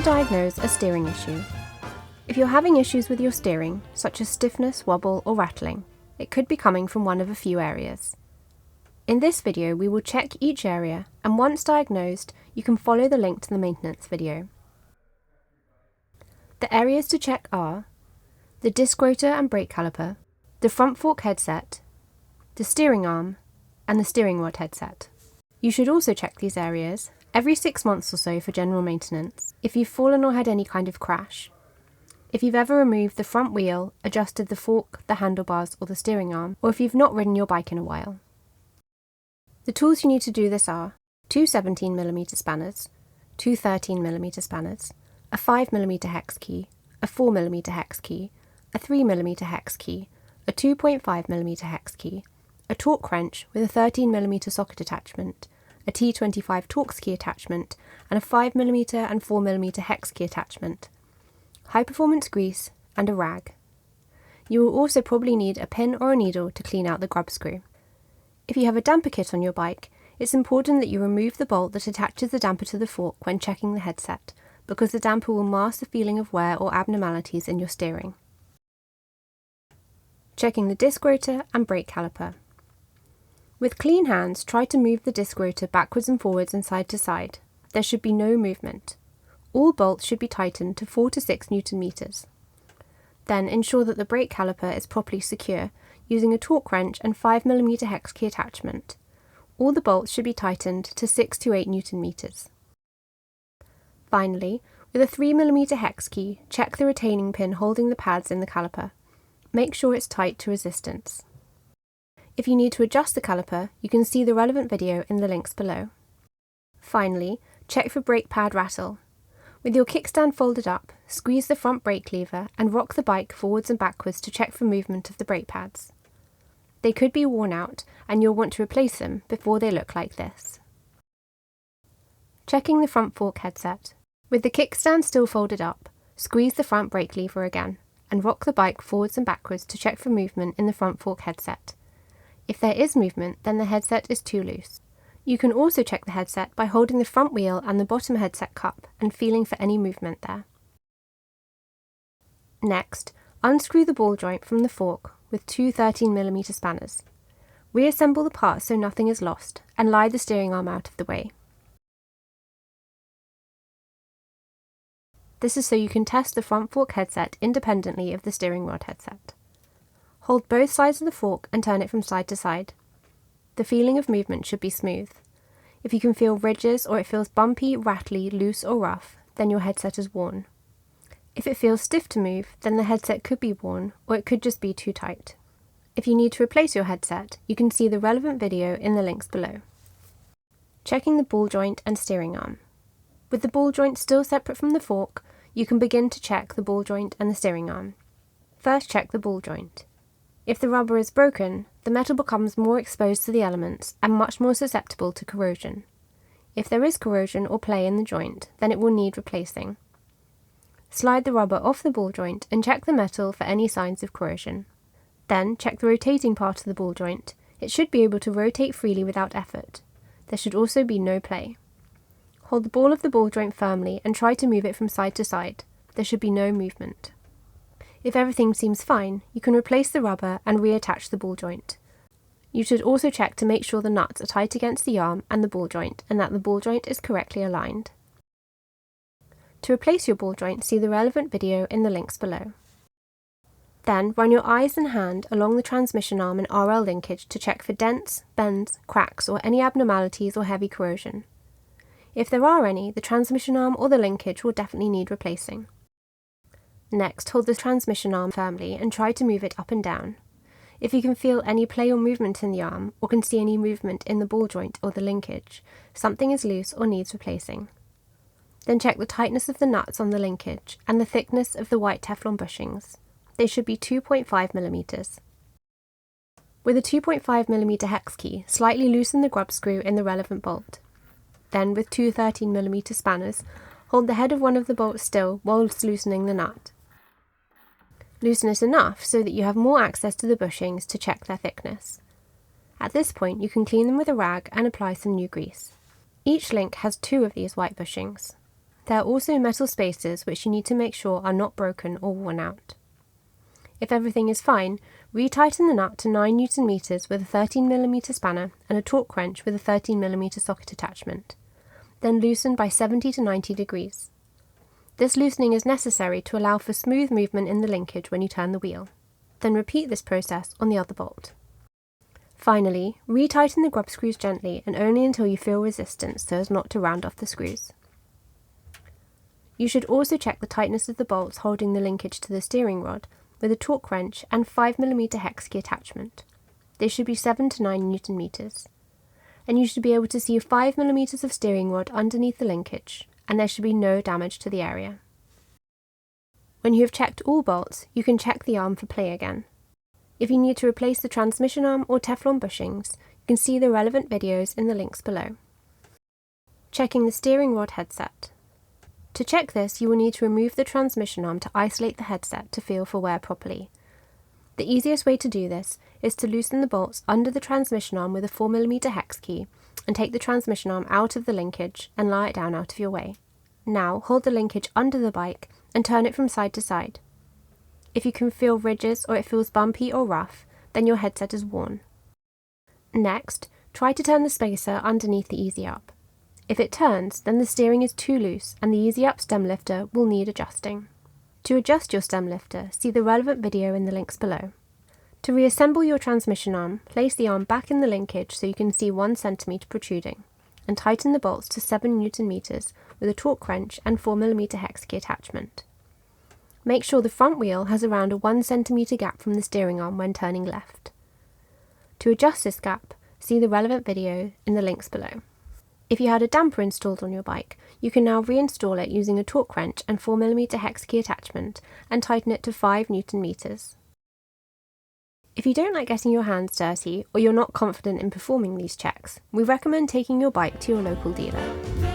diagnose a steering issue. If you're having issues with your steering, such as stiffness, wobble, or rattling, it could be coming from one of a few areas. In this video, we will check each area, and once diagnosed, you can follow the link to the maintenance video. The areas to check are the disc rotor and brake caliper, the front fork headset, the steering arm, and the steering rod headset. You should also check these areas every 6 months or so for general maintenance, if you've fallen or had any kind of crash, if you've ever removed the front wheel, adjusted the fork, the handlebars, or the steering arm, or if you've not ridden your bike in a while. The tools you need to do this are 2 17mm spanners, 2 13mm spanners, a 5mm hex key, a 4mm hex key, a 3mm hex key, a 2.5mm hex key, a torque wrench with a 13mm socket attachment, a T25 Torx key attachment, and a 5mm and 4mm hex key attachment, high performance grease, and a rag. You will also probably need a pin or a needle to clean out the grub screw. If you have a damper kit on your bike, it's important that you remove the bolt that attaches the damper to the fork when checking the headset, because the damper will mask the feeling of wear or abnormalities in your steering. Checking the disc rotor and brake caliper. With clean hands, try to move the disc rotor backwards and forwards and side to side. There should be no movement. All bolts should be tightened to 4 to 6 Nm. Then ensure that the brake caliper is properly secure using a torque wrench and 5mm hex key attachment. All the bolts should be tightened to 6 to 8 Nm. Finally, with a 3mm hex key, check the retaining pin holding the pads in the caliper. Make sure it's tight to resistance. If you need to adjust the caliper, you can see the relevant video in the links below. Finally, check for brake pad rattle. With your kickstand folded up, squeeze the front brake lever and rock the bike forwards and backwards to check for movement of the brake pads. They could be worn out, and you'll want to replace them before they look like this. Checking the front fork headset. With the kickstand still folded up, squeeze the front brake lever again, and rock the bike forwards and backwards to check for movement in the front fork headset. If there is movement, then the headset is too loose. You can also check the headset by holding the front wheel and the bottom headset cup and feeling for any movement there. Next, unscrew the ball joint from the fork with 2 13mm spanners. Reassemble the parts so nothing is lost, and lie the steering arm out of the way. This is so you can test the front fork headset independently of the steering rod headset. Hold both sides of the fork and turn it from side to side. The feeling of movement should be smooth. If you can feel ridges or it feels bumpy, rattly, loose or rough, then your headset is worn. If it feels stiff to move, then the headset could be worn, or it could just be too tight. If you need to replace your headset, you can see the relevant video in the links below. Checking the ball joint and steering arm. With the ball joint still separate from the fork, you can begin to check the ball joint and the steering arm. First, check the ball joint. If the rubber is broken, the metal becomes more exposed to the elements and much more susceptible to corrosion. If there is corrosion or play in the joint, then it will need replacing. Slide the rubber off the ball joint and check the metal for any signs of corrosion. Then check the rotating part of the ball joint. It should be able to rotate freely without effort. There should also be no play. Hold the ball of the ball joint firmly and try to move it from side to side. There should be no movement. If everything seems fine, you can replace the rubber and reattach the ball joint. You should also check to make sure the nuts are tight against the arm and the ball joint and that the ball joint is correctly aligned. To replace your ball joint, see the relevant video in the links below. Then run your eyes and hand along the transmission arm and RL linkage to check for dents, bends, cracks or any abnormalities or heavy corrosion. If there are any, the transmission arm or the linkage will definitely need replacing. Next, hold the transmission arm firmly and try to move it up and down. If you can feel any play or movement in the arm, or can see any movement in the ball joint or the linkage, something is loose or needs replacing. Then check the tightness of the nuts on the linkage and the thickness of the white Teflon bushings. They should be 2.5mm. With a 2.5mm hex key, slightly loosen the grub screw in the relevant bolt. Then, with 2 13mm spanners, hold the head of one of the bolts still whilst loosening the nut. Loosen it enough so that you have more access to the bushings to check their thickness. At this point, you can clean them with a rag and apply some new grease. Each link has 2 of these white bushings. There are also metal spacers which you need to make sure are not broken or worn out. If everything is fine, retighten the nut to 9 Nm with a 13mm spanner and a torque wrench with a 13mm socket attachment. Then loosen by 70 to 90 degrees. This loosening is necessary to allow for smooth movement in the linkage when you turn the wheel. Then repeat this process on the other bolt. Finally, retighten the grub screws gently and only until you feel resistance so as not to round off the screws. You should also check the tightness of the bolts holding the linkage to the steering rod with a torque wrench and 5mm hex key attachment. They should be 7 to 9 Nm. And you should be able to see 5mm of steering rod underneath the linkage, and there should be no damage to the area. When you have checked all bolts, you can check the arm for play again. If you need to replace the transmission arm or Teflon bushings, you can see the relevant videos in the links below. Checking the steering rod headset. To check this, you will need to remove the transmission arm to isolate the headset to feel for wear properly. The easiest way to do this is to loosen the bolts under the transmission arm with a 4mm hex key and take the transmission arm out of the linkage and lie it down out of your way. Now hold the linkage under the bike and turn it from side to side. If you can feel ridges or it feels bumpy or rough, then your headset is worn. Next, try to turn the spacer underneath the Easy Up. If it turns, then the steering is too loose and the Easy Up stem lifter will need adjusting. To adjust your stem lifter, see the relevant video in the links below. To reassemble your transmission arm, place the arm back in the linkage so you can see 1 cm protruding, and tighten the bolts to 7 Nm with a torque wrench and 4mm hex key attachment. Make sure the front wheel has around a 1 cm gap from the steering arm when turning left. To adjust this gap, see the relevant video in the links below. If you had a damper installed on your bike, you can now reinstall it using a torque wrench and 4mm hex key attachment and tighten it to 5 Nm. If you don't like getting your hands dirty or you're not confident in performing these checks, we recommend taking your bike to your local dealer.